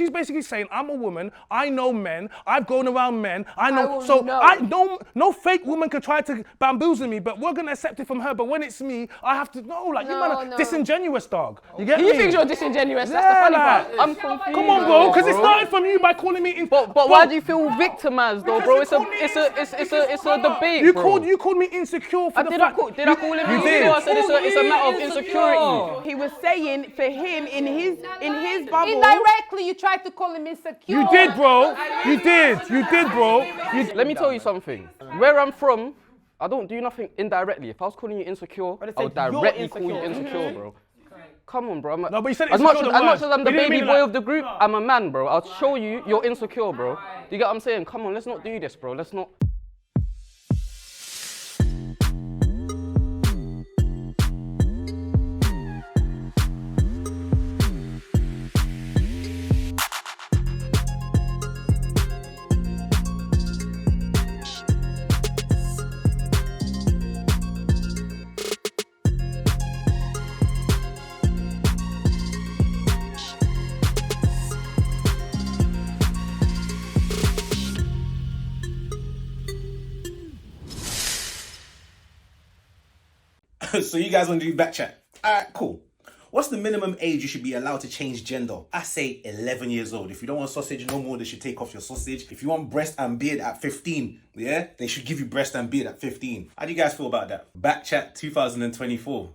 she's basically saying, I'm a woman, I know men, I've grown around men, I know, no fake woman could try to bamboozle me, but we're gonna accept it from her, but when it's me, I have to, you man are disingenuous, dog. You get me? You think you're disingenuous? That's the funny part. I'm confused. Come on, bro, because it started from you by calling me. But why do you feel victimized, though, bro? It's a debate. You called me insecure for the fact. Did I call him insecure? You did. I said it's a matter of insecurity. He was saying for him in his bubble. Indirectly, you tried to call him insecure. You did, bro. You did, bro. Let me tell you something. Where I'm from, I don't do nothing indirectly. If I was calling you insecure, I would directly call you insecure, bro. Come on, bro. No, but you said as much insecure as I'm the baby boy of the group, I'm a man, bro. I'll show you you're insecure, bro. You get what I'm saying? Come on, let's not do this, bro. Let's not. So you guys want to do back chat? Alright, cool. What's the minimum age you should be allowed to change gender? I say 11 years old. If you don't want sausage no more, they should take off your sausage. If you want breast and beard at 15, yeah, they should give you breast and beard at 15. How do you guys feel about that? Back chat 2024.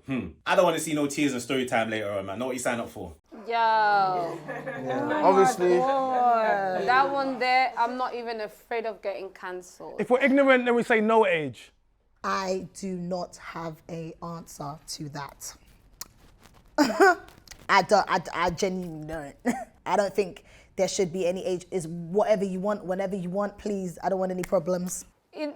I don't want to see no tears and story time later on, man. Know what you sign up for? Yo. Obviously. That one there, I'm not even afraid of getting cancelled. If we're ignorant, then we say no age. I do not have an answer to that. I genuinely don't. I don't think there should be any age. Is whatever you want, whenever you want, please. I don't want any problems.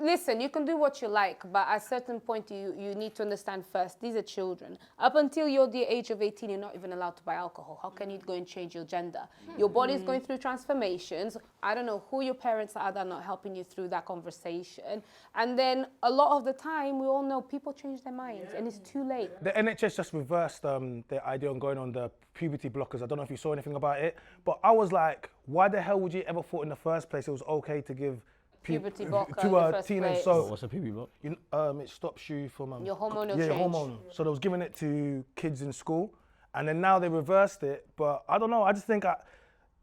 Listen, you can do what you like, but at a certain point, you need to understand first, these are children. Up until you're the age of 18, you're not even allowed to buy alcohol. How can you go and change your gender? Your body's going through transformations. I don't know who your parents are that are not helping you through that conversation. And then a lot of the time, we all know people change their minds and it's too late. The NHS just reversed their idea on going on the puberty blockers. I don't know if you saw anything about it, but I was like, why the hell would you ever thought in the first place it was okay to give puberty blocker to a teenage? So what's a puberty block? It stops you from your hormonal change. Your hormone. So they was giving it to kids in school, and then now they reversed it. But I don't know. I just think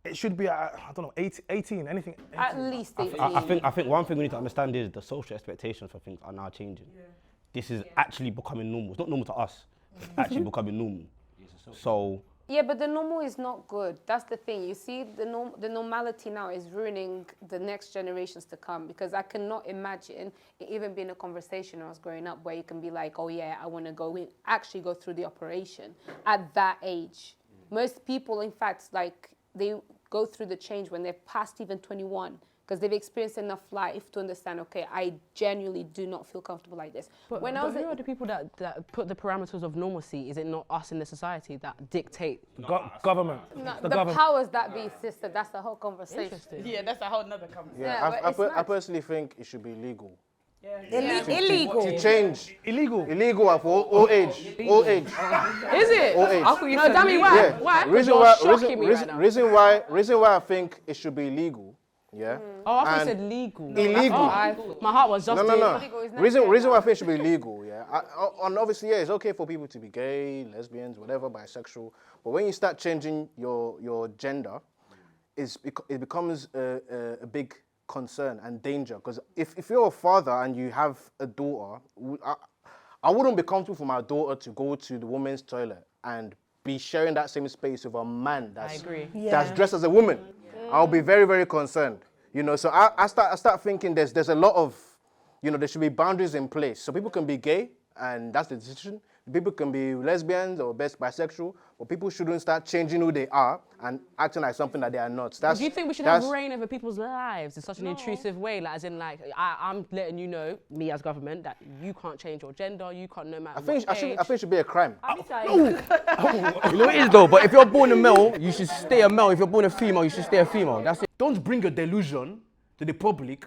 it should be at, I don't know, 18, anything. 18. At least 18. I think one thing we need to understand is the social expectations for things are now changing. Yeah. This is actually becoming normal. It's not normal to us. It's actually becoming normal. So. Yeah, but the normal is not good. That's the thing. You see, the normality now is ruining the next generations to come, because I cannot imagine it even being a conversation when I was growing up where you can be like, oh yeah, I want to actually go through the operation at that age. Most people, in fact, like they go through the change when they're past even 21. Because they've experienced enough life to understand, okay, I genuinely do not feel comfortable like this. But who are the people that put the parameters of normalcy? Is it not us in the society that dictate? Government. No, the powers that be, sister, that's the whole conversation. Yeah, that's a whole nother conversation. Yeah, I personally think it should be legal. Illegal. To change. Illegal for all age. All age. Is it? All age. No, tell me why. Yeah. Why? Reason why I think it should be legal. Yeah. Oh, I thought you said legal. Illegal. My heart was just No. Reason why I think it should be legal, yeah. And obviously, yeah, it's okay for people to be gay, lesbians, whatever, bisexual. But when you start changing your gender, it becomes a big concern and danger. Because if you're a father and you have a daughter, I wouldn't be comfortable for my daughter to go to the women's toilet and be sharing that same space with a man that's dressed as a woman. I'll be very, very concerned. You know, so I start thinking there's a lot of, you know, there should be boundaries in place. So people can be gay, and that's the decision. People can be lesbians or bisexual, but people shouldn't start changing who they are and acting like something that they are not. Do you think we should have reign over people's lives in such an intrusive way? Like, as in, like, I'm letting you know, me as government, that you can't change your gender, you can't, no matter what age. I think it should be a crime. You know what it is though, but if you're born a male, you should stay a male. If you're born a female, you should stay a female. That's it. Don't bring your delusion to the public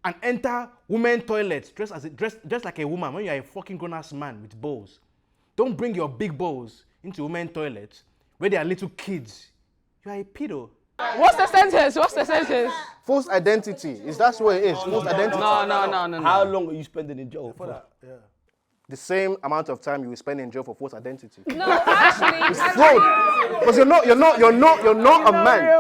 and enter women's toilets dressed like a woman when you're a fucking grown-ass man with balls. Don't bring your big balls into women's toilets where there are little kids. You are a pedo. What's the sentence? What's the sentence? False identity. That's what it is. False identity. No. How long are you spending in jail for that? Yeah. The same amount of time you will spend in jail for false identity. No, actually, Fraud. Because you're not a man.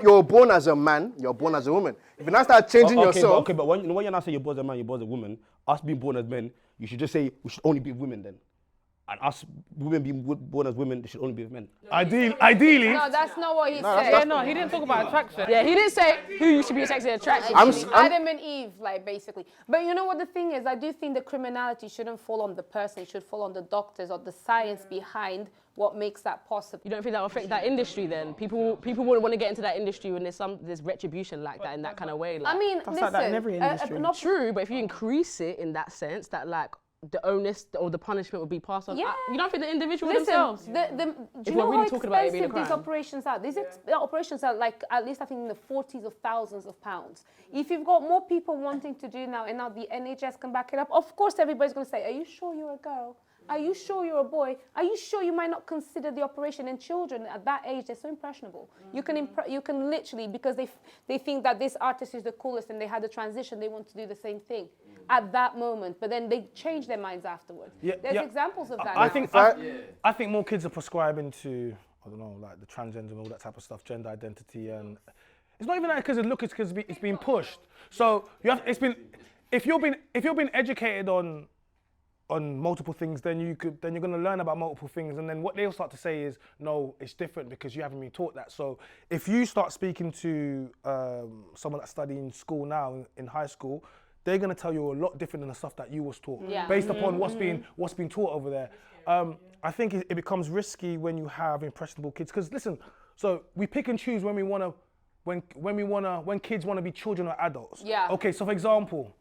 You're born as a man. You're born as a woman. If you now start changing yourself. But when you're not saying you're born as a man, you're born as a woman. Us being born as men, you should just say we should only be women then. And us women being born as women, they should only be men. Ideally. No, that's not what he said. Yeah, he didn't talk about attraction. Yeah, he didn't say who you should be sexually attracted to. Adam and Eve, like, basically. But you know what the thing is? I do think the criminality shouldn't fall on the person. It should fall on the doctors or the science behind what makes that possible. You don't think that will affect that industry then? People wouldn't want to get into that industry when there's retribution like that in that kind of way. Like, I mean, that's listen, like that in every industry. Not true, but if you increase it in that sense, that like the onus or the punishment would be passed on. Yeah. You don't think the individual Listen, themselves? do you know we're really how talking about it being a expensive these crime. operations are? These operations are like, at least I think in the 40s of thousands of pounds. If you've got more people wanting to do now and now the NHS can back it up, of course everybody's going to say, are you sure you're a girl? Are you sure you're a boy? Are you sure you might not consider the operation? And children at that age, they're so impressionable. You can literally, because they think that this artist is the coolest and they had a transition, they want to do the same thing at that moment. But then they change their minds afterwards. There's examples of that. I think more kids are prescribing to, I don't know, like the transgender and all that type of stuff, gender identity, and it's not even that because of look, it's because it's being pushed. So if you're being educated on multiple things, then you're going to learn about multiple things, and then what they'll start to say is, no, it's different because you haven't been taught that. So if you start speaking to someone that's studying school now in high school, they're going to tell you a lot different than the stuff that you was taught, based upon what's been taught over there. I think it becomes risky when you have impressionable kids, because listen, so we pick and choose when kids want to be children or adults. Yeah. Okay, so for example,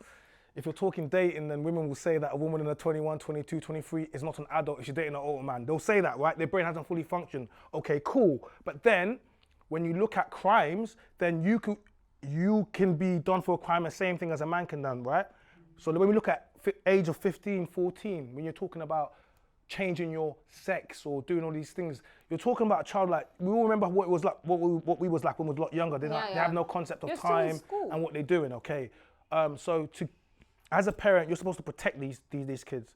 if you're talking dating, then women will say that a woman in her 21, 22, 23 is not an adult if she's dating an older man. They'll say that, right? Their brain hasn't fully functioned. Okay, cool. But then, when you look at crimes, then you can be done for a crime the same thing as a man can done, right? So when we look at age of 15, 14, when you're talking about changing your sex or doing all these things, you're talking about a child like, we all remember what it was like, what we was like when we was a lot younger. They have no concept of time and what they're doing, okay? As a parent, you're supposed to protect these kids.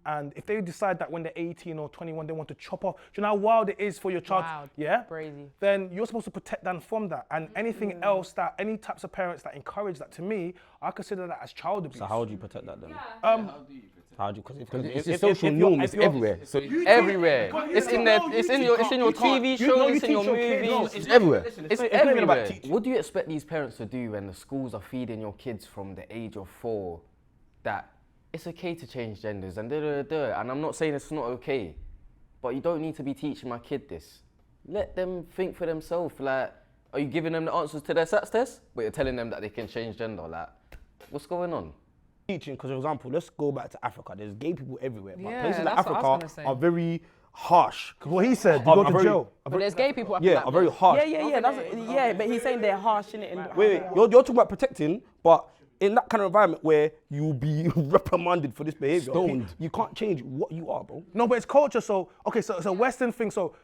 And if they decide that when they're 18 or 21, they want to chop off, do you know how wild it is for your child? Crazy. Then you're supposed to protect them from that. And anything else any types of parents that encourage that, to me, I consider that as child abuse. So how would you protect that then? How do you? Because It's a social norm. It's everywhere. So everywhere. It's in your TV shows. It's in your movies. It's everywhere. It's everywhere. What do you expect these parents to do when the schools are feeding your kids from the age of 4 that it's okay to change genders and and I'm not saying it's not okay, but you don't need to be teaching my kid this. Let them think for themselves. Like, are you giving them the answers to their SATs test, but you're telling them that they can change gender? Like, what's going on? Teaching, because for example, let's go back to Africa. There's gay people everywhere, but Yeah, places like that's what I was Africa gonna say. are very harsh. What he said, you go to jail. But there's gay people. Are very harsh. Yeah, but he's saying they're harsh in it. Wait, you're talking about protecting, but in that kind of environment where you'll be reprimanded for this behavior, you can't change what you are, bro. No, but it's culture. So okay, so it's a Western thing. So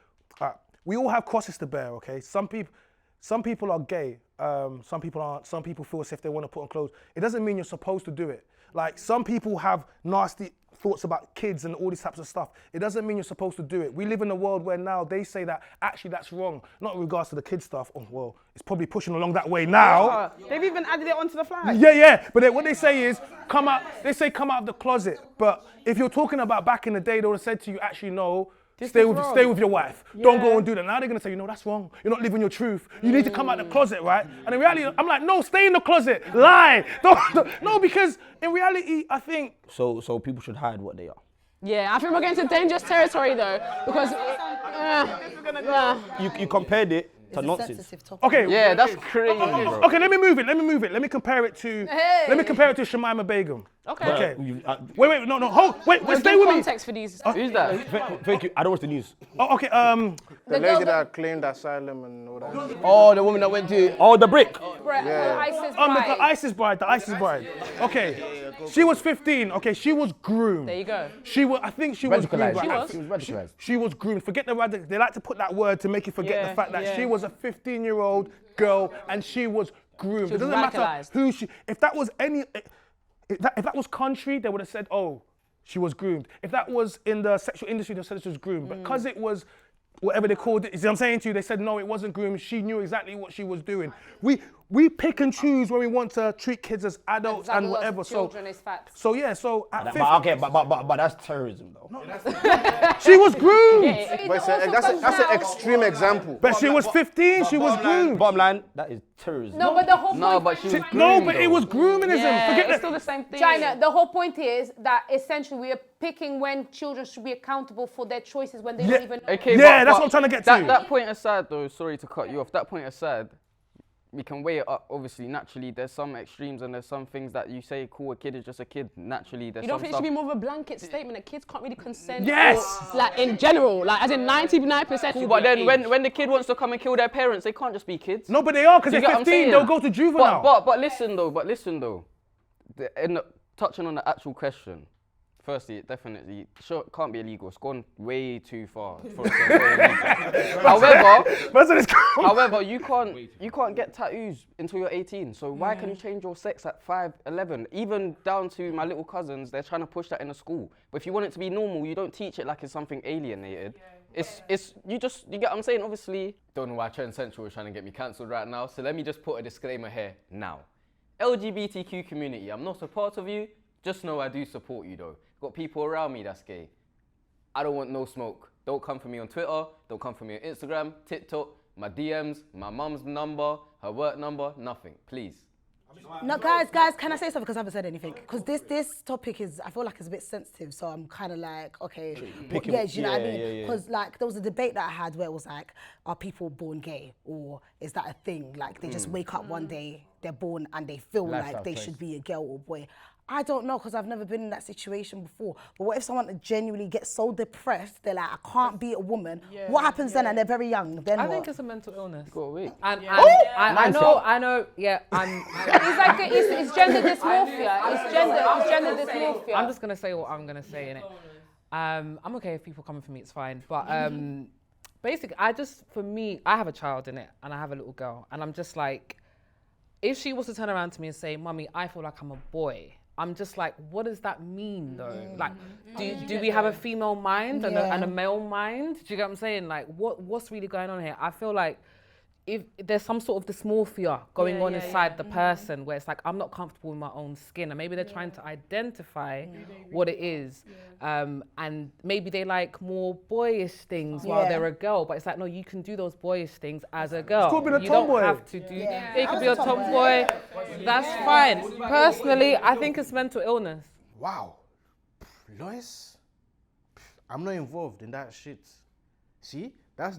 we all have crosses to bear. Okay, some people are gay. Some people aren't. Some people feel as if they want to put on clothes. It doesn't mean you're supposed to do it. Like, some people have nasty thoughts about kids and all these types of stuff. It doesn't mean you're supposed to do it. We live in a world where now they say that actually that's wrong. Not in regards to the kid stuff. Oh, well, it's probably pushing along that way now. They've even added it onto the flag. Yeah. But what they say is, come out of the closet. But if you're talking about back in the day, they would have said to you, actually, no, stay with your wife. Yeah. Don't go and do that. Now they're going to say, that's wrong. You're not living your truth. You need to come out of the closet, right? And in reality, I'm like, no, stay in the closet. Lie. No, because in reality, I think... So people should hide what they are. Yeah, I think we're getting into dangerous territory though, because... You compared it to nonsense. Okay. Yeah, that's crazy, bro. Okay, let me move it. Let me compare it to Shamima Begum. Okay. Wait, no, hold, wait, stay with me. Context for these. Who's that? Thank you. I don't watch the news. Oh, okay, The lady that claimed asylum and all that. Oh, the woman that went to. Oh, the brick. ISIS ISIS bride, the ISIS bride. Okay, she was 15. Okay, she was groomed. There you go. I think she was groomed. Radicalised. She was radicalised. She was groomed. Forget the radical. They like to put that word to make you forget the fact that yeah. she was a 15-year-old girl and she was groomed. She was It doesn't matter radicalised. who she. If that was any, if that was country, they would have said, oh, she was groomed. If that was in the sexual industry, they said she was groomed. But because it was whatever they called it, you see what I'm saying to you? They said no, it wasn't groomed. She knew exactly what she was doing. We pick and choose when we want to treat kids as adults and whatever. Children is facts. So yeah, so at 15, But that's terrorism, though. she was groomed. But that's an extreme example. But she was 15. She was groomed. Bottom line, that is terrorism. No, but the whole point. No, but she was groomed, No, but it though. was groominism. Yeah, Forget it's that. still the same thing. China, the whole point is that essentially we are picking when children should be accountable for their choices when they don't even know. Okay, Yeah, that's what I'm trying to get to. That point aside, though, sorry to cut you off. That point aside, we can weigh it up. Obviously, naturally, there's some extremes and there's some things that you say, cool, a kid is just a kid. Naturally, there's You don't some think it stuff. should be more of a blanket statement that kids can't really consent? Yes! Or, like in general, like as in 99%. Cool, but then when the kid wants to come and kill their parents, they can't just be kids. No, but they are because You they're get what I'm 15. saying? They'll go to juvenile. But listen though. Touching on the actual question. Firstly, it definitely can't be illegal. It's gone way too far. For it to be illegal. However, you can't get tattoos until you're 18. So why can you change your sex at 5, 11? Even down to my little cousins, they're trying to push that in the school. But if you want it to be normal, you don't teach it like it's something alienated. You get what I'm saying? Obviously, don't know why Trend Central is trying to get me cancelled right now. So let me just put a disclaimer here now. LGBTQ community, I'm not a part of you. Just know I do support you though. Got people around me that's gay. I don't want no smoke. Don't come for me on Twitter. Don't come for me on Instagram, TikTok, my DMs, my mum's number, her work number, nothing. Please. No, guys, can I say something? Because I haven't said anything. Because this topic is, I feel like it's a bit sensitive. So I'm kind of like, okay, do you know what I mean? Because like there was a debate that I had where it was like, are people born gay, or is that a thing? Like they just wake up one day, they're born and they feel like they should be a girl or boy. I don't know, because I've never been in that situation before. But what if someone genuinely gets so depressed, they're like, I can't be a woman. What happens then? And they're very young. Then I what? think it's a mental illness. Go away. And I know. Yeah, It's like it's gender dysmorphia. It's gender dysmorphia. I'm just gonna say what I'm gonna say in it. I'm okay if people coming for me, it's fine. But basically, for me, I have a child in it, and I have a little girl, and I'm just like, if she was to turn around to me and say, "Mummy, I feel like I'm a boy," I'm just like, what does that mean though? Like, do we have a female mind and a male mind? Do you get what I'm saying? Like, what's really going on here? I feel like if there's some sort of dysmorphia going on inside the person where it's like, I'm not comfortable in my own skin, and maybe they're trying to identify what it is. And maybe they like more boyish things while they're a girl, but it's like, no, you can do those boyish things as a girl. It's called being a you tomboy. don't have to do, you can be a tomboy, that's fine. Personally, I think it's mental illness. Wow. Lois, I'm not involved in that shit. See? That's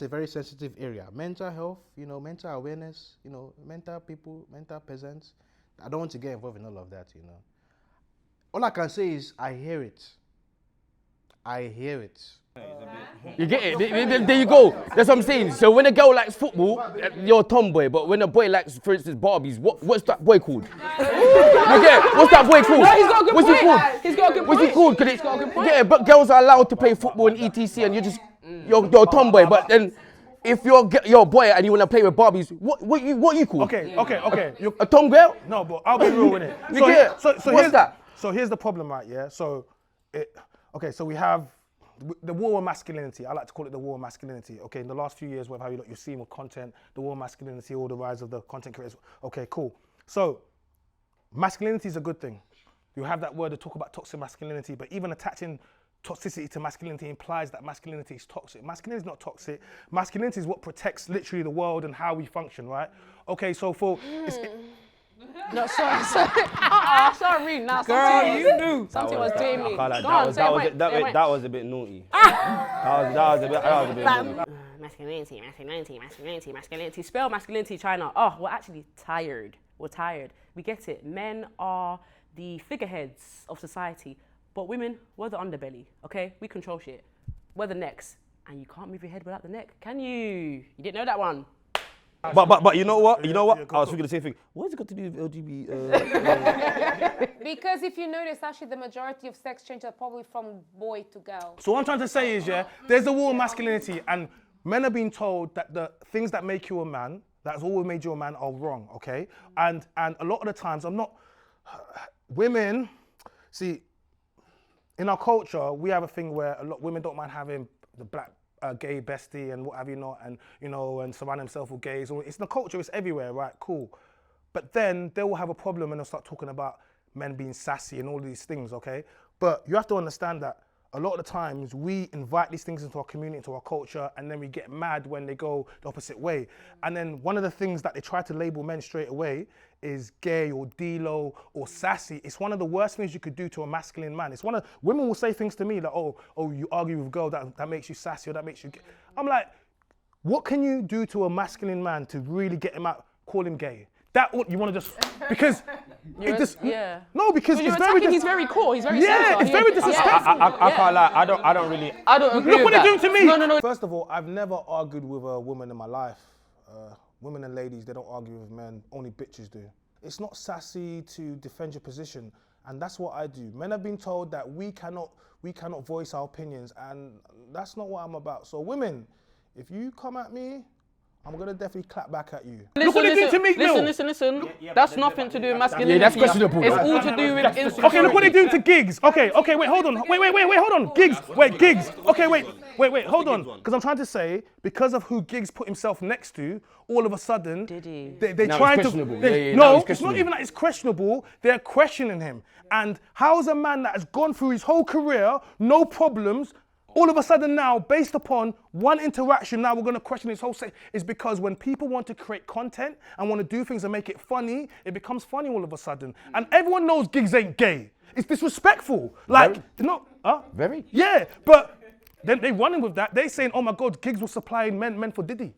a very sensitive area. Mental health, mental awareness, mental people, mental peasants. I don't want to get involved in all of that, All I can say is I hear it. You get it? There you go. That's what I'm saying. So when a girl likes football, you're a tomboy. But when a boy likes, for instance, Barbies, what's that boy called? You get it? What's that boy called? No, he's got a good What's point. he called? He's got a good What's he point. called? He's got a good point. Yeah, but girls are allowed to play football and etc. And you're a tomboy. But then, if you're a boy and you want to play with Barbies, what you called? Okay. You're A tom girl? No, but I'll be real with it. You get it? So What's here's that? So here's the problem, right? Yeah. So we have the war of masculinity. I like to call it the war of masculinity. Okay. In the last few years, with how you've seen with content, the war of masculinity, all the rise of the content creators. Okay, cool. So masculinity is a good thing. You have that word to talk about toxic masculinity, but even attaching toxicity to masculinity implies that masculinity is toxic. Masculinity is not toxic. Masculinity is what protects literally the world and how we function, right? Okay, so No, sorry. Sorry, now. Girl, you knew. Something was doing me. That was a bit naughty. That was a bit naughty. Masculinity. Spell masculinity, China. Oh, we're actually tired. We're tired. We get it. Men are the figureheads of society. But women, we're the underbelly, okay? We control shit. We're the necks. And you can't move your head without the neck, can you? You didn't know that one. But you know what? I was thinking the same thing. What has it got to do with LGBT? Because if you notice, actually the majority of sex changes are probably from boy to girl. So what I'm trying to say is, there's a war of masculinity, and men are being told that the things that make you a man, that's always made you a man, are wrong, okay? And a lot of the times, women, see, in our culture, we have a thing where a lot of women don't mind having the black gay bestie and what have you not, and and surround themselves with gays. It's the culture, it's everywhere, right? Cool. But then they will have a problem and they'll start talking about men being sassy and all these things, okay? But you have to understand that a lot of the times we invite these things into our community, into our culture, and then we get mad when they go the opposite way. And then one of the things that they try to label men straight away is gay or D-lo or sassy. It's one of the worst things you could do to a masculine man. Women will say things to me like, oh, you argue with a girl, that makes you sassy or that makes you gay. I'm like, what can you do to a masculine man to really get him out, call him gay? You want to just, because no, because it's very, he's very cool, he's very it's very disrespectful. I can't lie, I don't agree. Look what they're doing to me. No. First of all, I've never argued with a woman in my life. Women and ladies, they don't argue with men, only bitches do. It's not sassy to defend your position, and that's what I do. Men have been told that we cannot voice our opinions, and that's not what I'm about. So women, if you come at me, I'm gonna definitely clap back at you. Look what they do to me, Listen. That's nothing to do with masculinity. Yeah, that's questionable. It's all to do with insecurity. Okay, look what they do to gigs. Okay, wait, hold on. Wait, hold on. Gigs. Okay, wait, hold on. Because I'm trying to say, because of who Giggs put himself next to, all of a sudden, they're trying to. No, it's not even that it's questionable. They're questioning him. And how is a man that has gone through his whole career, no problems, all of a sudden now, based upon one interaction, now we're going to question his whole set? Is because when people want to create content and want to do things and make it funny, it becomes funny all of a sudden. And everyone knows Giggs ain't gay. It's disrespectful. Very? Yeah, but then they running with that. They saying, oh my God, Giggs was supplying men for Diddy.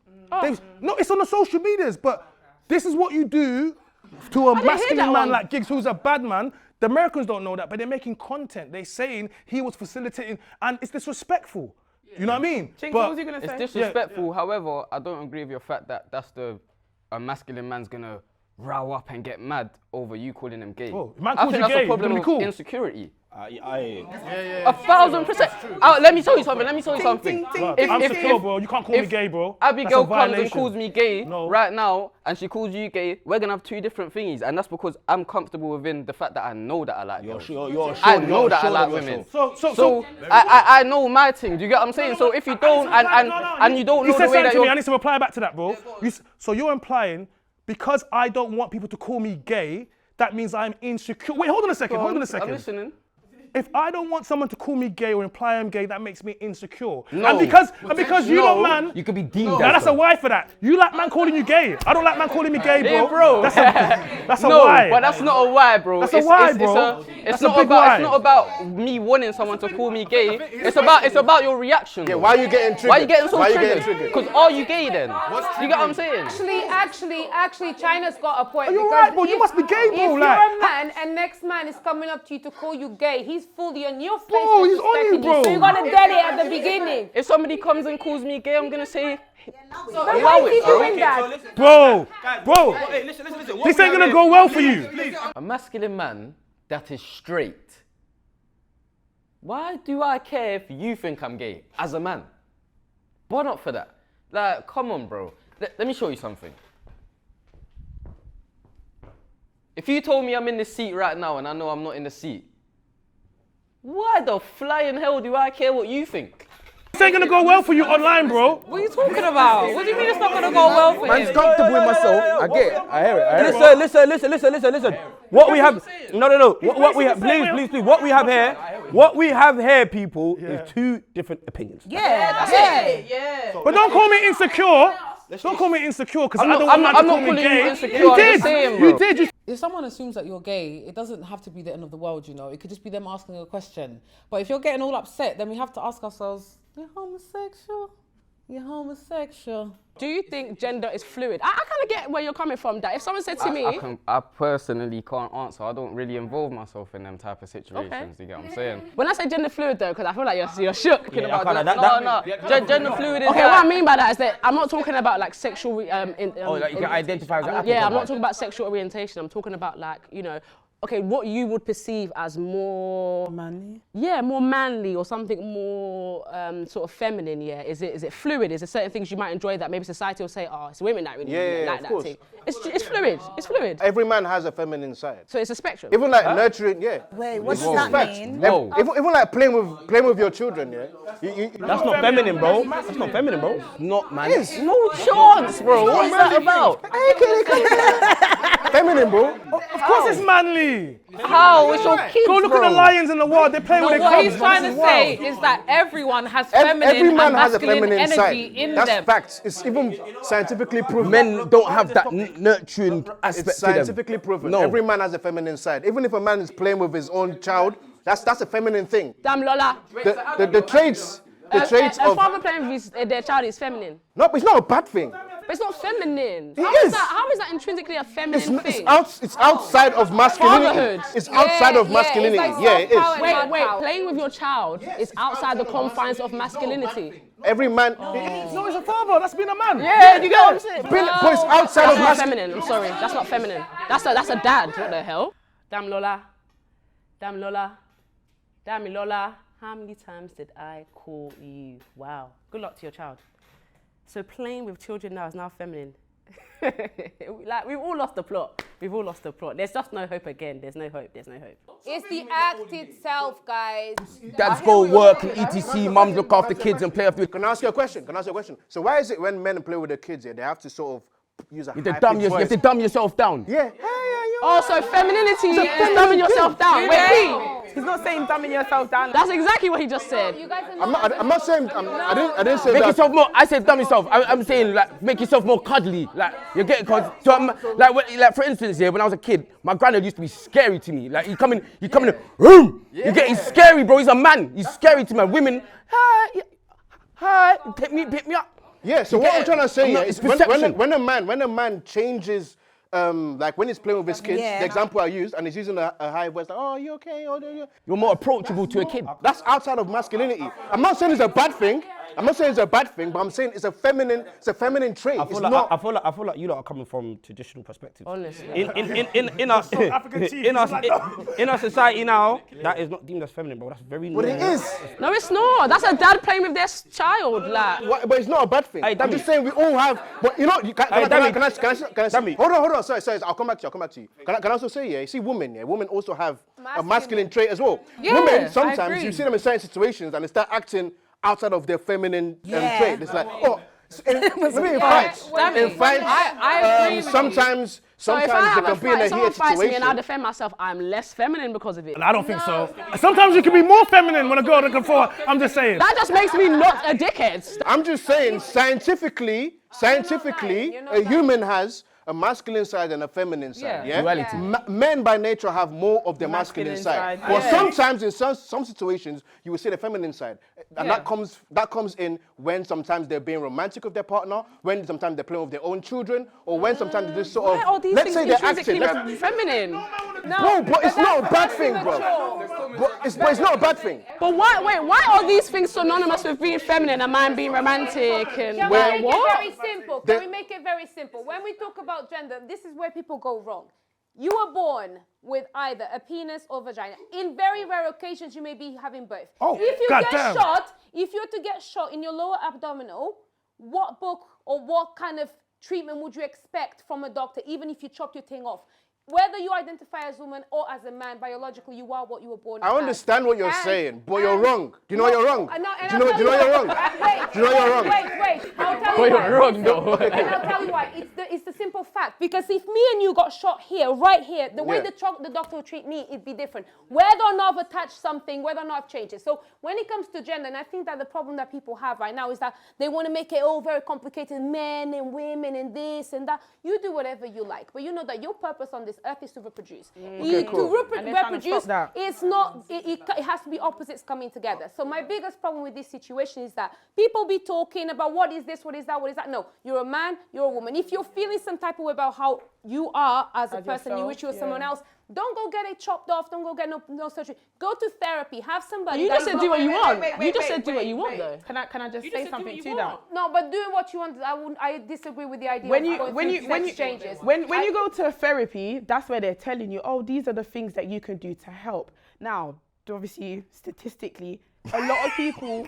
No, it's on the social medias, but this is what you do to a masculine man like Giggs, who's a bad man. The Americans don't know that, but they're making content. They're saying he was facilitating, and it's disrespectful. You know what I mean? Chinks, what was you gonna say? It's disrespectful. However, I don't agree with your fact that a masculine man's gonna row up and get mad over you calling him gay. Oh, man I calls think you that's gay, a problem it's gonna be of insecurity. 1,000%. Let me tell you something. I'm secure, bro. You can't call me gay, bro. Abigail comes and calls me gay right now, and she calls you gay. We're gonna have two different thingies, and that's because I'm comfortable within the fact that I know that I like girls. I know that I like women. So I know my thing. Do you get what I'm saying? So if you don't, and you don't know the way that I need to reply back to that, bro. So you're implying because I don't want people to call me gay, that means I'm insecure. Wait, hold on a second. I'm listening. If I don't want someone to call me gay or imply I'm gay, that makes me insecure. No. And because you don't, man. You could be deemed That's a why for that. You like man calling you gay. I don't like man calling me gay, bro. Yeah, bro. That's a why. But that's not a why, bro. That's a why, bro. It's not about me wanting someone to call me gay. It's about your reaction. Yeah, why are you getting triggered? Why are you getting so triggered? Because are you gay then? You get what I'm saying? Actually, China's got a point. You're right, bro. You must be gay, bro. If you're a man and next man is coming up to you to call you gay, he's fully on your face. Bro, he's on you, bro. So you gotta dead it at the beginning. If somebody comes and calls me gay, I'm gonna say, why is he doing that? Bro, listen. This ain't gonna go well for you. A masculine man that is straight. Why do I care if you think I'm gay as a man? Why not for that? Like, come on, bro. Let me show you something. If you told me I'm in the seat right now and I know I'm not in the seat, why the flying hell do I care what you think? This ain't gonna go well for you online, bro. What are you talking about? What do you mean it's not gonna go well for Man's him? comfortable with myself. I get it. I hear it. Listen. What we have, no. What we have, please. What we have here, people, is two different opinions. Yeah. But don't call me insecure. Don't call me insecure because I don't want man to call me gay. Insecure. You I'm did. just saying, bro. You did. If someone assumes that you're gay, it doesn't have to be the end of the world, you know. It could just be them asking a question. But if you're getting all upset, then we have to ask ourselves, you're homosexual? You're homosexual. Do you think gender is fluid? I kind of get where you're coming from. That if someone said to me, I personally can't answer. I don't really involve myself in them type of situations. You get what I'm saying? when I say gender fluid though, because I feel like you're shook. Yeah, about Gender fluid is okay, what I mean by that is that I'm not talking about like sexual. like you can identify as an African. Yeah, I'm not talking about sexual orientation. I'm talking about like okay, what you would perceive as more Manly? Yeah, more manly or something more sort of feminine, yeah. Is it fluid? Is there certain things you might enjoy that maybe society will say, oh, it's women that really like that thing? It's fluid. It's fluid. Every man has a feminine side. So it's a spectrum. Even like nurturing, yeah. Wait, what does that mean? Even like playing with your children, yeah. That's not feminine, bro. That's not feminine, bro. Not, man. Yes. No chance, bro. What is that about? Feminine, bro. Of course it's manly. How? It's your kids, Go look at the lions in the wild. They play with their what cubs. he's trying to say is that everyone has feminine Every man and has a masculine feminine energy side. in That's them. facts. It's even scientifically proven. Men don't have that nurturing aspect It's to them. scientifically proven. No. Every man has a feminine side. Even if a man is playing with his own child, that's a feminine thing. Damn Lola. The traits. The traits a of father playing with their child is feminine. no, but it's not a bad thing. But it's not feminine. It How is. how is that intrinsically a feminine thing? It's outside of masculinity. Fatherhood. It's outside of masculinity. it's like Yeah, it is. self-power. Wait, playing with your child is outside the confines of masculinity. Every man. No, it's a father. That's being a man. Yeah, you get what I'm saying? But it's outside That's of not masculinity. feminine. I'm sorry, that's not feminine. That's a dad. What the hell? Damn Lola. Damn Lola. Damn Lola. How many times did I call you? Wow. Good luck to your child. So playing with children now is now feminine. Like we've all lost the plot. We've all lost the plot. There's just no hope again. There's no hope. There's no hope. It's the act itself, guys. Dads go work and etc. Mums look after kids and play after. Can I ask you a question? So why is it when men play with their kids, they have to sort of use a You have to dumb yourself down. Yeah. Oh, so femininity is dumbing yourself down. Wait, He's not saying dumbing yourself down. that's exactly what he just said. You guys are I'm not saying. I didn't say Make that. yourself more. I said dumb yourself. I'm saying like make yourself more cuddly. Like you get because like for instance, yeah, when I was a kid, my granddad used to be scary to me. Like you come in, he's scary, bro. He's a man. He's scary to me. Women, hi, pick me up. Yeah. So You what get I'm trying to say it? is Perception. when a man changes. Like when he's playing with his kids, Yeah. the example I used, and he's using a high voice, like, oh, you okay? Oh, yeah. You're more approachable to a kid. That's outside of masculinity. I'm not saying it's a bad thing. But I'm saying it's a feminine trait. I feel like you lot are coming from traditional perspectives. Honestly. In our society now, that is not deemed as feminine, bro. That's very But normal. it is. No, it's not. That's a dad playing with their child. Like. But it's not a bad thing. Hey, I'm Dami. just saying we all have. But you know, can I Dami. hold on. Sorry. I'll come back to you. Can I also say, yeah, you see women also have a masculine trait as well. Yeah, Women, I sometimes agree. you see them in certain situations and they start acting outside of their feminine Yeah. trait. It's like, maybe in fights. Dami, In fights, I agree with you. sometimes So if I they have can a be in fight, a someone heated fights me and I situation. defend myself, I'm less feminine because of it. I don't think so. Sometimes you can be more feminine when a girl can forward. I'm just saying. That just makes me not a dickhead. I'm just saying, scientifically, a human has a masculine side and a feminine side. Yeah. Duality. Men by nature have more of the masculine side. But sometimes in some situations you will see the feminine side. And that comes in when sometimes they're being romantic with their partner, when sometimes they're playing with their own children, or when sometimes they just sort Why are of these let's things say they're acting. intrinsically feminine? Bro, but it's not a bad thing, bro. But it's not a bad thing. But why are these things synonymous with being feminine, a man being romantic and Can we make it what? very simple? Can we make it very simple? When we talk about gender, this is where people go wrong. You were born with either a penis or vagina. In very rare occasions, you may be having both. Oh, if you goddamn. if you're to get shot in your lower abdominal, what book or what kind of treatment would you expect from a doctor, even if you chopped your thing off? Whether you identify as a woman or as a man, biologically, you are what you were born as. I understand what you're saying, but you're wrong. Do you know you're wrong? Do you know you're wrong? Wait. Do you know you're wrong? Wait. I'll tell you why. You're wrong, though. And I'll tell you why. It's the simple fact Because if me and you got shot here, right here, the way the doctor will treat me, it'd be different. Whether or not I've attached something, whether or not I've changed it. So when it comes to gender, and I think that the problem that people have right now is that they want to make it all very complicated, men and women and this and that. You do whatever you like, but you know that your purpose on this earth is to reproduce. To reproduce, it's not, it has to be opposites coming together. So my biggest problem with this situation is that people be talking about what is this, what is that, what is that. No, you're a man, you're a woman. If you're feeling some type of way about how you are as a person, you wish you were someone else, don't go get it chopped off, don't go get no surgery. Go to therapy, have somebody. You just said do what you want. You just said do what you want though. Can I just say something to that? No, but doing what you want, I disagree with the idea When you go to therapy, that's where they're telling you, oh, these are the things that you can do to help. Now, obviously, statistically, a lot of people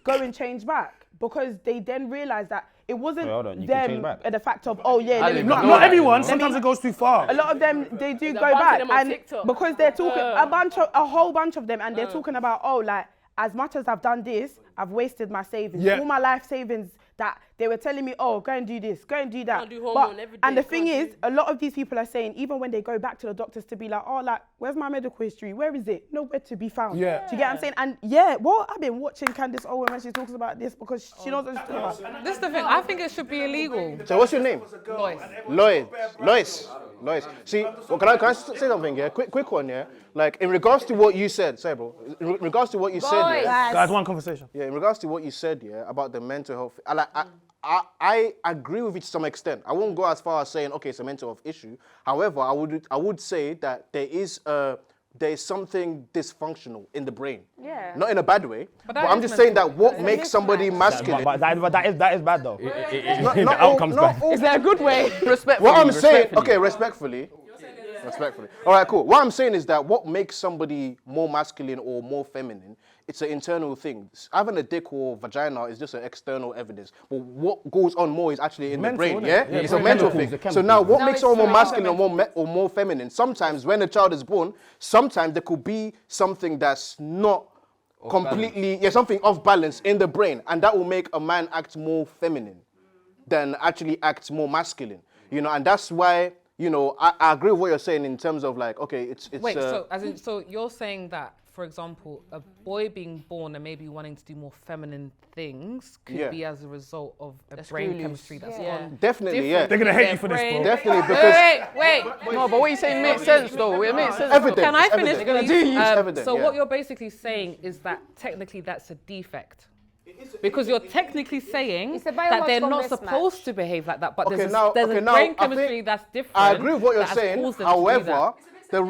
go and change back because they then realize that it wasn't them the fact of, oh yeah, not everyone, sometimes it goes too far. A lot of them, they do go back, and because they're talking, a whole bunch of them, and they're talking about, oh, like, as much as I've done this, I've wasted my savings. All my life savings that they were telling me, oh, go and do this, go and do that. And the thing is, a lot of these people are saying, even when they go back to the doctors to be like, oh, like, where's my medical history? Where is it? Nowhere to be found. Do you get what I'm saying? And I've been watching Candace Owen when she talks about this because she knows what she's talking about. This is the thing, I think it should be illegal. So what's your name? Lois. See, can I say something here? Quick one, yeah? Like, in regards to what you said, sorry, bro. In regards to what you said, guys, one conversation. Yeah, in regards to what you said, about the mental health, I agree with it to some extent. I won't go as far as saying, okay, it's a mental health issue. However, I would say that there is something dysfunctional in the brain. Yeah. Not in a bad way, but I'm just saying that what makes somebody masculine. But that is bad though. The outcome's bad. Is there a good way? What I'm saying, okay, respectfully. All right, cool. What I'm saying is that what makes somebody more masculine or more feminine, it's an internal thing. Having a dick or vagina is just an external evidence. But what goes on more is actually in the brain, It's a mental thing. So now what makes someone more masculine or more feminine? Sometimes when a child is born, sometimes there could be something that's not completely, something off balance in the brain. And that will make a man act more feminine than actually act more masculine. And that's why, I agree with what you're saying in terms of like, okay, it's. Wait, so you're saying that, for example, a boy being born and maybe wanting to do more feminine things could be as a result of a brain chemistry that's gone. Definitely, They're gonna hate you for this, bro. Definitely, because. Wait. No, but what you're saying makes sense, though. It makes sense. Evidence. Can I finish? They're gonna do So what you're basically saying is that technically that's a defect. Because you're technically saying that they're not supposed to behave like that, but there's a brain chemistry that's different. I agree with what you're saying. However, the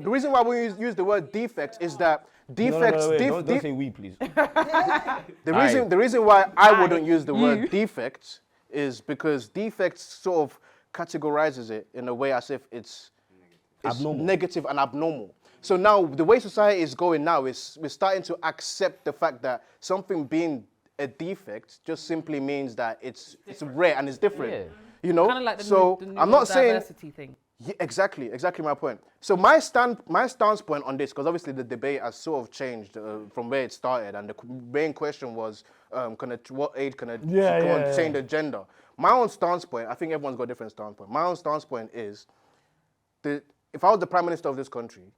reason why we use the word defect is that defects. Don't say we, please. The reason why I wouldn't use the word defect is because defects sort of categorizes it in a way as if it's negative and abnormal. So now, the way society is going now is we're starting to accept the fact that something being a defect just simply means that it's rare and it's different. Kind of like the I'm not saying diversity thing. Yeah, exactly my point. So my stance point on this, because obviously the debate has sort of changed from where it started, and the main question was, what age can a change the gender? My own stance point, I think everyone's got a different stance point. My own stance point is, if I was the Prime Minister of this country,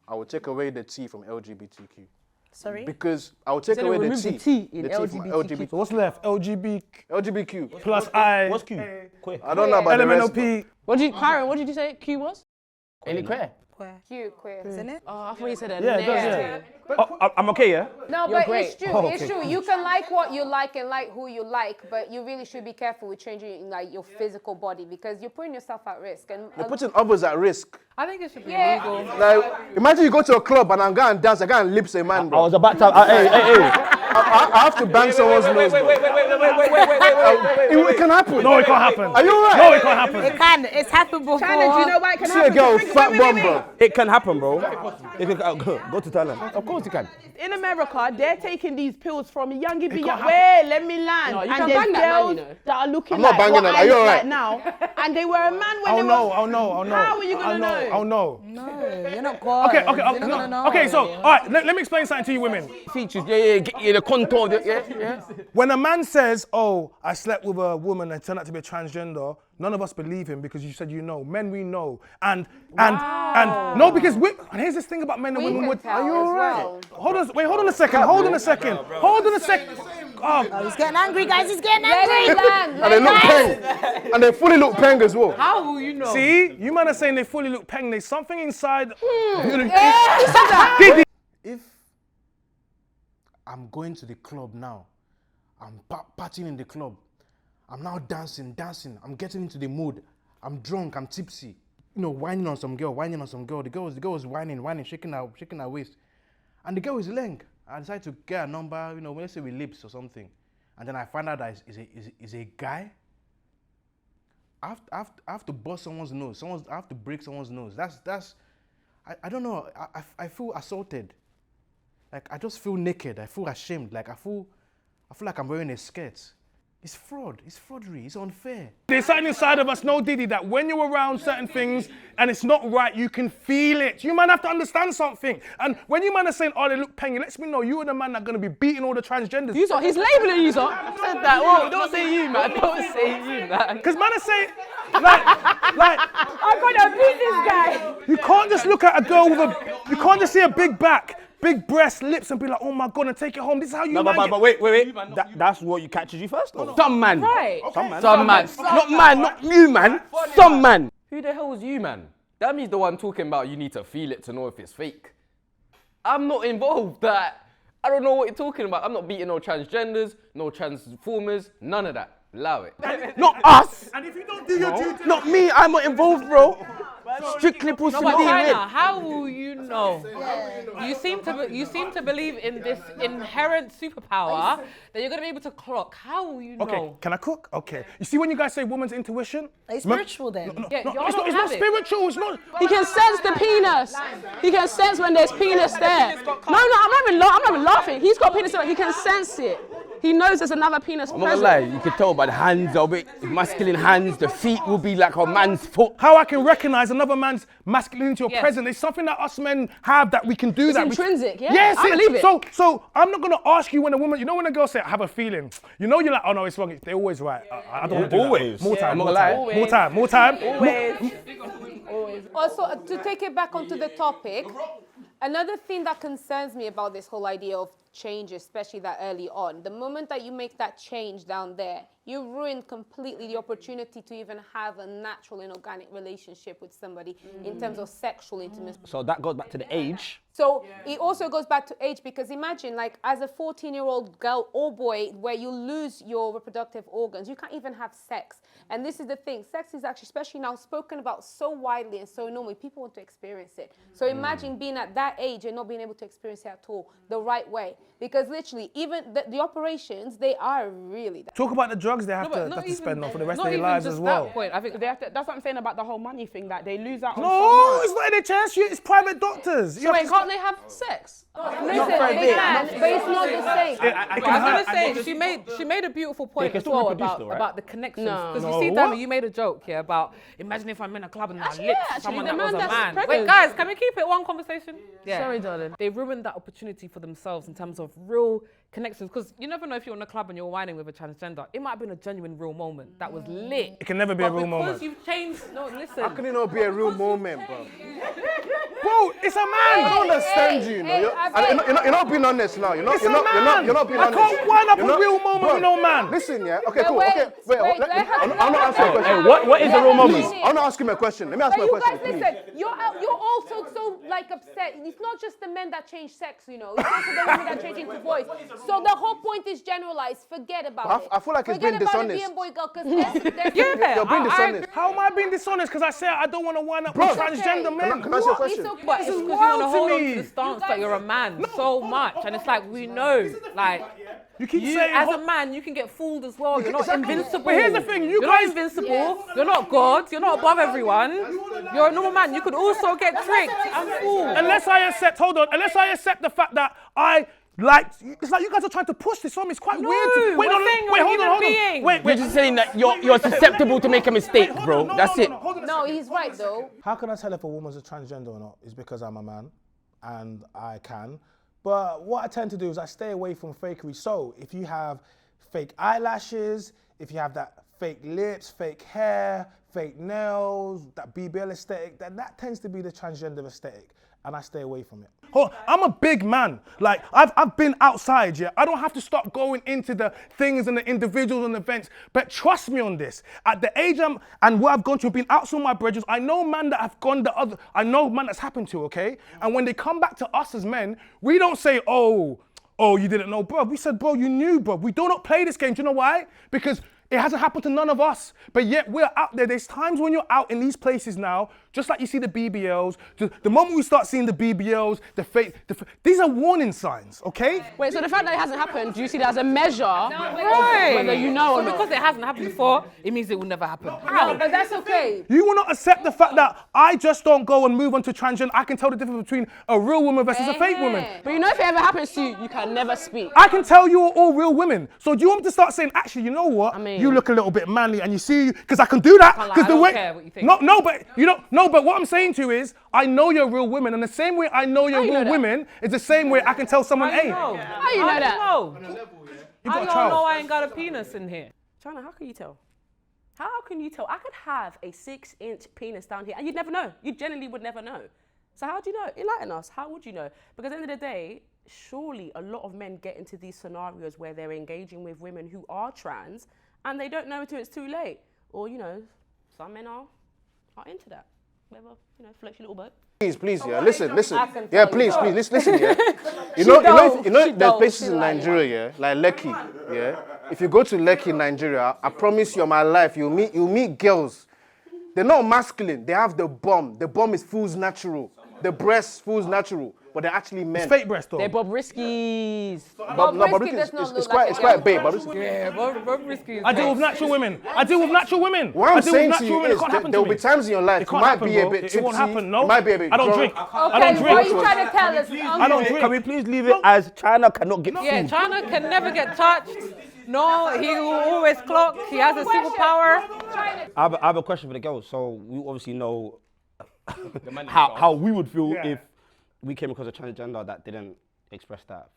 I would take away the T from LGBTQ. Sorry? Because I would take away the T in LGBTQ. So what's left? LGBTQ. Plus I. What's Q? I don't know about the rest. LMNOP. Kyron, what did you say Q was? Any queer? Q, queer. Isn't it? Oh, I thought you said a Yeah, it does, yeah. I'm okay, yeah? No, You're but great. it's true. It's true. You can like what you like and like who you like, but you really should be careful with changing like your physical body because you're putting yourself at risk. And You're putting others at risk. I think it should be legal. Like, imagine you go to a club and I'm going to dance, I can't lips a man, bro. I was about to. Hey. I have to bang someone's nose. Wait. It can happen. No, it can't happen. Are you alright? No, it can't happen. It can. It's happened before. China, do you know why it can See a happen? girl, fat bum, bro. It can happen, bro. It can, go to Thailand. Of course you can. In America, they're taking these pills from youngie be wait, let me land. No, you and can there's bang that man, girls you know. that are looking I'm not like banging what them. I Are you look alright? like now, and they were a man when Oh they no, were. oh no. How are you gonna know? Oh no. No, you're not God. Okay, You're not gonna know. okay, so, all right, let me explain something to you women. Features, the contour, yeah. When a man says, oh, I slept with a woman and turned out to be a transgender, none of us believe him because you said you know. Men we know. And no, because and here's this thing about men and women. Are you alright? Hold on a second. Hold on a second. Oh, he's getting angry, guys. He's getting angry. And they look peng. And they fully look peng as well. How will you know? See, you man are saying they fully look peng. There's something inside. If I'm going to the club now, I'm partying in the club, I'm now dancing, I'm getting into the mood, I'm drunk, I'm tipsy, you know, whining on some girl. The girl is whining, shaking her waist. And the girl is leng. I decide to get a number, you know, let's say with lips or something. And then I find out that is a guy. I have to bust someone's nose. I have to break someone's nose. I don't know. I feel assaulted. Like, I just feel naked. I feel ashamed. Like, I feel like I'm wearing a skirt. It's fraud. It's fraudery. It's unfair. There's something inside of us, no Diddy, that when you're around certain things and it's not right, you can feel it. You man have to understand something. And when you man are saying, oh, they look pengy, it lets me know you are the man that's going to be beating all the transgenders. He's labeling you, sir. I said that. Whoa, don't say you, man. Don't say you, man. Because man are saying, like, I'm going to beat this guy. you can't just look at a girl you can't just see a big back, big breast, lips, and be like, oh my God, and take it home. This is how you but wait. That's what catches you first, though. Some man. Right. Some man. Not man, not you, man. Some man. Who the hell is you, man? That means the one talking about you need to feel it to know if it's fake. I'm not involved. I don't know what you're talking about. I'm not beating no transgenders, no transformers, none of that. Allow it. Not us. And if you don't do your duty, Not me. I'm not involved, bro. Strictly pussy. No, but China, how will you know? You seem to believe in this inherent superpower that you're gonna be able to clock. How will you know? okay, can I cook? Okay. You see when you guys say woman's intuition? Are you spiritual then? Yeah, It's not spiritual. It's not. He can sense the penis. He can sense when there's penis there. No, I'm not even laughing. He's got penis there. He can sense it. He knows there's another penis I'm not gonna lie, you can tell by the hands of it, masculine hands, the feet will be like a man's foot. How I can recognize another man's masculinity or presence. It's something that us men have that we can do. It's that intrinsic, yeah? Yes, I believe it. So I'm not gonna ask you when a woman, you know when a girl say, I have a feeling, you know you're like, oh no, it's wrong. They're always right. I don't want to do Always. That. More time, I'm more not time, gonna lie. more time. Always. Also, to take it back onto the topic, another thing that concerns me about this whole idea of change, especially that early on, the moment that you make that change down there, you ruin completely the opportunity to even have a natural and organic relationship with somebody in terms of sexual intimacy. So that goes back to the age. So it also goes back to age, because imagine, like, as a 14-year-old girl or boy, where you lose your reproductive organs, you can't even have sex. And this is the thing, sex is actually, especially now, spoken about so widely and so normally, people want to experience it. So imagine being at that age and not being able to experience it at all the right way. Because literally, even the operations, they are really... Talk about the drugs they have to spend on for the rest of their lives as well. Point. I think that's what I'm saying about the whole money thing, that they lose out on so No, much. it's not NHS, it's private doctors. So wait, can't they have sex? Listen, they can, but it's not the same. I was gonna say she made a beautiful point as well about the connections. Because you see, Dami, you made a joke here about imagine if I'm in a club and I lip someone that was a man. Wait, guys, can we keep it one conversation? Yeah. Sorry, darling. They ruined that opportunity for themselves in terms of real connections. Because you never know if you're in a club and you're whining with a transgender. It might have been a genuine real moment that was lit. It can never be a real moment. Because you've changed. No, listen. How can it not be a real moment, bro? Bro, it's a man. I don't understand you. You're not being honest now. You're not being honest. I can't wind up a real moment with no man. Listen, yeah. Okay, cool. Okay, wait. I'm not answering a question. Hey, what is a real moment? I'm not asking him a question. Let me ask my question, please. Listen, you're also so like upset. It's not just the men that change sex, you know. It's also the women that change into boys. So the whole point is generalized. Forget about it. I feel like it's being dishonest. Forget about it being boy girl, because You're being dishonest. How am I being dishonest? Because I said I don't want to wind up with transgender men. Can I ask you a question? But it's because you want to hold on to the stance that you're a man so much, and it's like we know, like you keep you saying as a man, you can get fooled as well. You're not invincible. But here's the thing, you're not invincible. You're not God. You're not above everyone. You're a normal man. You could also get tricked and fooled. Unless I accept the fact that it's like you guys are trying to push this on me. It's quite weird. Wait, hold on. Wait. You're just saying that you're susceptible to make a mistake, bro. That's it. No, he's right though. How can I tell if a woman's a transgender or not? It's because I'm a man and I can. But what I tend to do is I stay away from fakery. So if you have fake eyelashes, if you have that fake lips, fake hair, fake nails, that BBL aesthetic, that tends to be the transgender aesthetic, and I stay away from it. I'm a big man. Like, I've been outside, yeah? I don't have to stop going into the things and the individuals and events, but trust me on this. At the age and where I've gone to, been out with my brethren, I know man that have gone I know man that's happened to, okay? And when they come back to us as men, we don't say, oh, you didn't know, bro. We said, bro, you knew, bro. We do not play this game. Do you know why? Because it hasn't happened to none of us, but yet we're out there. There's times when you're out in these places now, just like you see the BBLs, the moment we start seeing the BBLs, these are warning signs, okay? Wait, so the fact that it hasn't happened, do you see that as a measure of Right. whether you know or So not? because it hasn't happened before, it means it will never happen. No, but that's okay. You will not accept the fact that I just don't go and move on to transgender. I can tell the difference between a real woman versus a fake woman. But you know if it ever happens to you, you can never speak. I can tell you are all real women. So do you want me to start saying, actually, you know what? I mean- You look a little bit manly, and you see, because I can do that. Can't lie, Because I the don't way, care what you think. no, but you know, no, but what I'm saying to you is, I know you're real women, and the same way I know you're you know real that? women is the same way I can tell someone, How you hey, know? How you know that? you How got a y'all child. know I ain't got a penis in here? China, how can you tell? How can you tell? I could have a 6-inch penis down here and you'd never know. You generally would never know. So how do you know? Enlighten us. How would you know? Because at the end of the day, surely a lot of men get into these scenarios where they're engaging with women who are trans and they don't know until it's too late. Or, you know, some men are into that. Whatever, you know, floats your little boat. Please, yeah. Listen. can Yeah, tell please, you. listen, yeah. You know, there's places in Nigeria, yeah, like Lekki, yeah. If you go to Lekki, Nigeria, I promise you, my life, you'll meet girls. They're not masculine. They have the bomb. The bomb is fool's natural. The breast fool's natural, but they're actually men. It's fake breast, though. They're Bobrisky's. Bobrisky does not look like it's a quite girl. big. Bobrisky. Yeah, Bobrisky. I deal with natural women. I deal with natural women. What I'm I deal with saying to natural you women. It is can't happen there to will me. be times in your life It you can't might happen, be a bro. bit tipsy. It won't happen, no. You might be a bit I don't drunk. drink. I don't Okay, what are drink. you trying to tell us? I don't drink. Can we please leave it as China cannot get Yeah, food? China can never get touched. No, he will always clock. He has a superpower. I have a question for the girls. So we obviously know how we would feel if we came across a transgender that didn't express that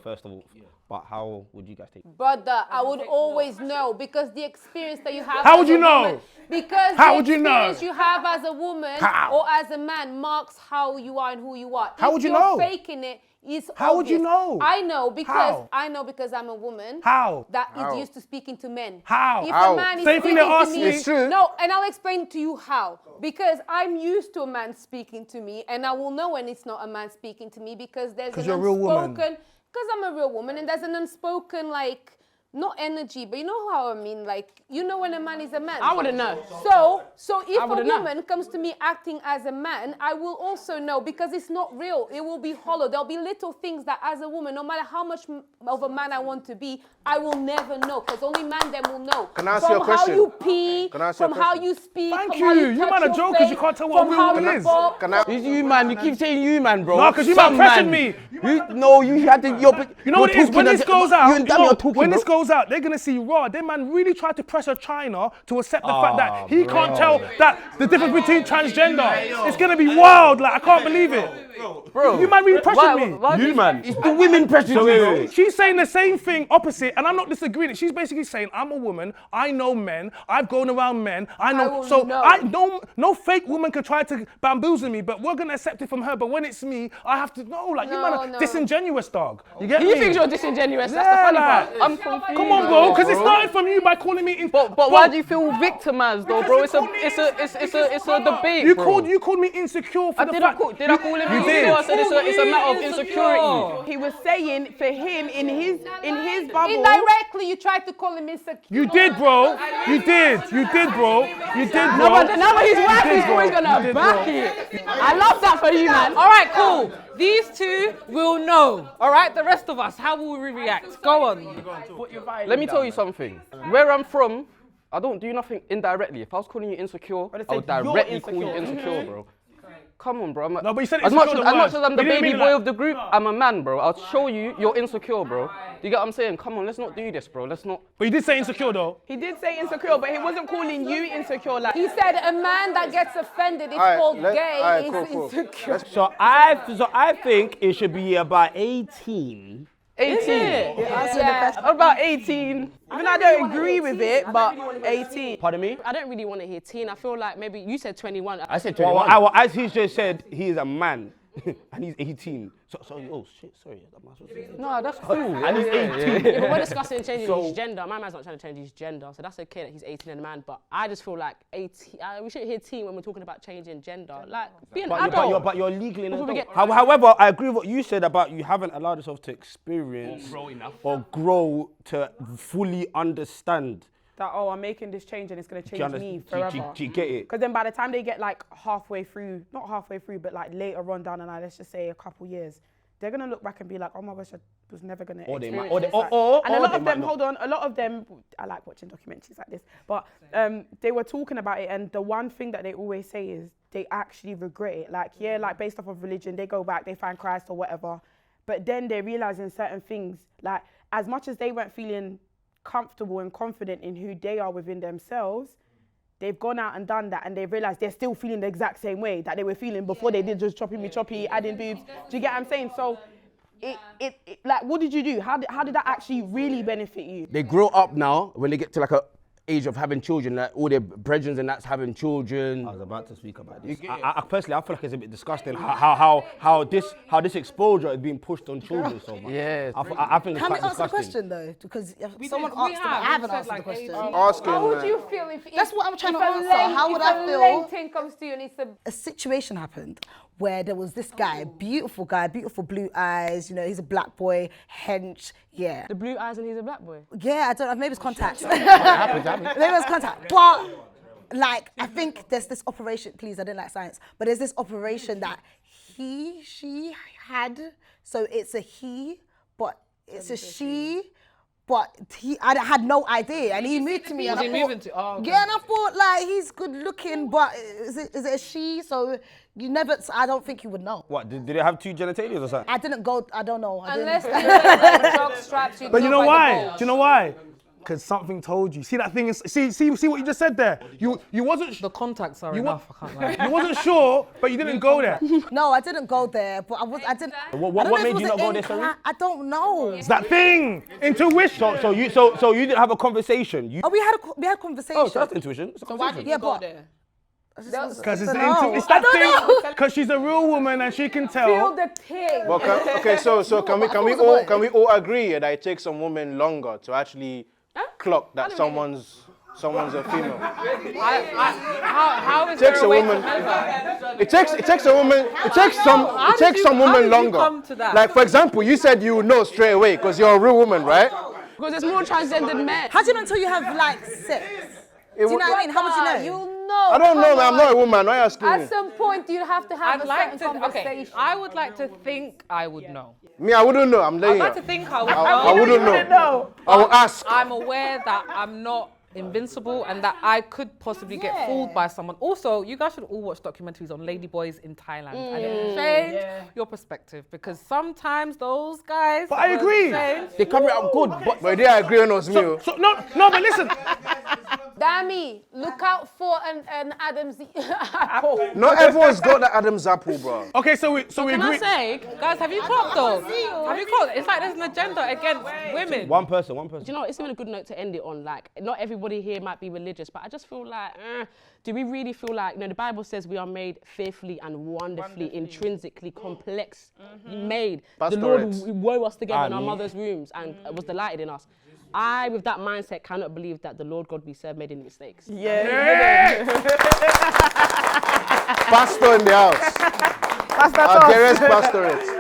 first of all. But how would you guys take it? Brother, I would always know because the experience that you have. How as would a you know? woman- Because How the would you know? experience you have as a woman How? or as a man marks how you are and who you are. How If would you you're know? faking it, it's How would you obvious. know? I know because How? I'm a woman. How? That is used to speaking to men. How? If How? a man is Same thing speaking they to asked me, me. It's true. No, and I'll explain to you how. Because I'm used to a man speaking to me, and I will know when it's not a man speaking to me because there's 'Cause an you're a real woman. unspoken. Because I'm a real woman, and there's an unspoken like. Not energy, but you know how I mean, like, you know when a man is a man. I wouldn't know. So if a wouldn't know. woman comes to me acting as a man, I will also know because it's not real. It will be hollow. There'll be little things that as a woman, no matter how much of a man I want to be, I will never know because only man then will know. Can I ask from you a question? how you pee, Can I ask you a from how question? you speak, Thank from how you. you You touch man are your jokers. You face, can't tell what from a how woman you is. walk. Can I? It's you, man. You keep saying you, man, bro. No, 'cause you Some man pressured man. me. You had to. You know what it is? When this goes out, you and when this goes out, they're gonna see raw. Their man really tried to pressure China to accept the fact that he can't tell that the difference between transgender. It's gonna be wild. Like I can't believe it. bro. You man really pressured me. You, man. It's the women pressured you. She's saying the same thing opposite, and I'm not disagreeing. She's basically saying, I'm a woman, I know men, I've gone around men, I know. No fake woman could try to bamboozle me, but we're gonna accept it from her. But when it's me, I have to know. Like you man are disingenuous, dog. You get me? You think you're disingenuous? That's Yeah, the funny like- part. I'm confused. Come on, bro, because it started from you by calling me. But why do you feel victimized though, bro? It's a debate, You bro. called me insecure for the Did fact. I call him You insecure? did. I said it's a matter of insecurity. He was saying for him in his bubble. Indirectly, you tried to call him insecure. You did, bro. You did, bro. You did, bro. No, but now his wife did, is bro. always You gonna did, back bro. it. I love that for you, man. All right, cool. These two will know. All right, the rest of us, how will we react? Go on. Let me tell you something. Where I'm from, I don't do nothing indirectly. If I was calling you insecure, I would directly call you insecure, bro. Come on, bro. No, but you said as much insecure as the word. I'm the You didn't baby mean boy like- of the group, I'm a man, bro. I'll show you you're insecure, bro. Do you get what I'm saying? Come on, let's not do this, bro. Let's not. But you did say insecure, though. He did say insecure, but he wasn't calling you insecure. Like He said a man that gets offended is Alright, called let- gay alright, is cool. insecure. So I think it should be about 18 18. Yeah. About 18. Even I don't agree with it, but 18. Pardon me? I don't really want to hear teen. I feel like maybe you said 21. I said Well, 21. as he just said, he is a man. And he's 18. Sorry, oh shit, sorry. No, that's cool. And he's 18. Yeah, but we're discussing changing his gender. My man's not trying to change his gender, so that's okay that he's 18 and a man. But I just feel like 18. We shouldn't hear teen when we're talking about changing gender. Like, be an adult. But you're legally an Before we adult. However, I agree with what you said about you haven't allowed yourself to experience or grow to fully understand. That, oh, I'm making this change and it's going to change me forever. Do you get it? Because then by the time they get like halfway through, not halfway through, but like later on down the line, let's just say a couple years, they're going to look back and be like, oh my gosh, I was never going to experience this. And a lot of them, hold on, a lot of them, I like watching documentaries like this, but they were talking about it, and the one thing that they always say is they actually regret it. Like, yeah, like based off of religion, they go back, they find Christ or whatever, but then they're realizing certain things, like as much as they weren't feeling comfortable and confident in who they are within themselves, they've gone out and done that, and they've realized they're still feeling the exact same way that they were feeling before they did just choppy, adding boobs. Do you get what I'm saying? So it like, what did you do? How did that actually really benefit you? They grow up now when they get to like a age of having children, like all their brethren and that's having children. I was about to speak about this. I personally, I feel like it's a bit disgusting how this exposure is being pushed on children so much. Yeah. I think it's Can we quite answer the disgusting. question though? Because someone asked it, I haven't answered the question. How would you feel if That's what I'm trying to if a answer. lane- How would if I a feel? lane thing comes to you and it's A situation happened where there was this guy, beautiful blue eyes, you know, he's a black boy, hench, yeah. The blue eyes and he's a black boy. Yeah, I don't know, maybe it's contact. happens. Maybe it's contact. But, like, I think there's this operation, please, I didn't like science, but there's this operation that she had, so it's a he, but it's a she, but I had no idea, and he moved to me. Was And he I thought, moving to? Oh, okay. yeah, and I thought, like, he's good looking, but is it a she? So I don't think you would know. What, did they have two genitalias or something? I didn't go, I don't know. unless they were like jock straps. But you know why? Do you know why? Because something told you. See that thing? See what you just said there. You wasn't. The contacts are enough. I can't lie. You wasn't sure, but you didn't go there. No, I didn't go there, but I didn't. What made you not go there, sorry? I don't know. It's that thing. Intuition. So you didn't have a conversation. Oh, we had conversation. Oh, so that's intuition. So why did you Yeah, go but- there? Because it's I that don't know. thing. Because she's a real woman and she can Feel tell. the thing. Well, okay, so can we all agree that it takes some women longer to actually clock that someone's a female? How is It takes there a way woman. to It takes some women longer. come to that? Like, for example, you said you know straight away because you're a real woman, right? Because there's more transgendered men. How do you know until you have like sex? Do you know what I mean? How would you know? You know. I don't know, come man. I'm on. not a woman. Why are you asking me? At some point, you have to have I'd a like certain to. conversation. Okay, I would like to think I would know. Me, I wouldn't know. I'm I'd laying like to here. think I would I know. wouldn't know. I will ask. I'm aware that I'm not invincible and that I could possibly get fooled by someone. Also, you guys should all watch documentaries on ladyboys in Thailand and it will change your perspective, because sometimes those guys. But I agree. They cover it up good, but But they agree on us, me. So no, but listen. Dammy, look out for an Adam's apple. Not everyone's got that Adam's apple, bro. Okay, so we Can I agree. say, guys, have you clocked though? Have you clocked? It's like there's an agenda against women. One person. Do you know, it's even a good note to end it on. Like, not everybody here might be religious, but I just feel like, do we really feel like, you know, the Bible says we are made fearfully and wonderfully, intrinsically complex, made. The Lord wove us together in our mother's wombs and was delighted in us. I, with that mindset, cannot believe that the Lord God we serve made any mistakes. Pastor in the house. Our dearest pastorate.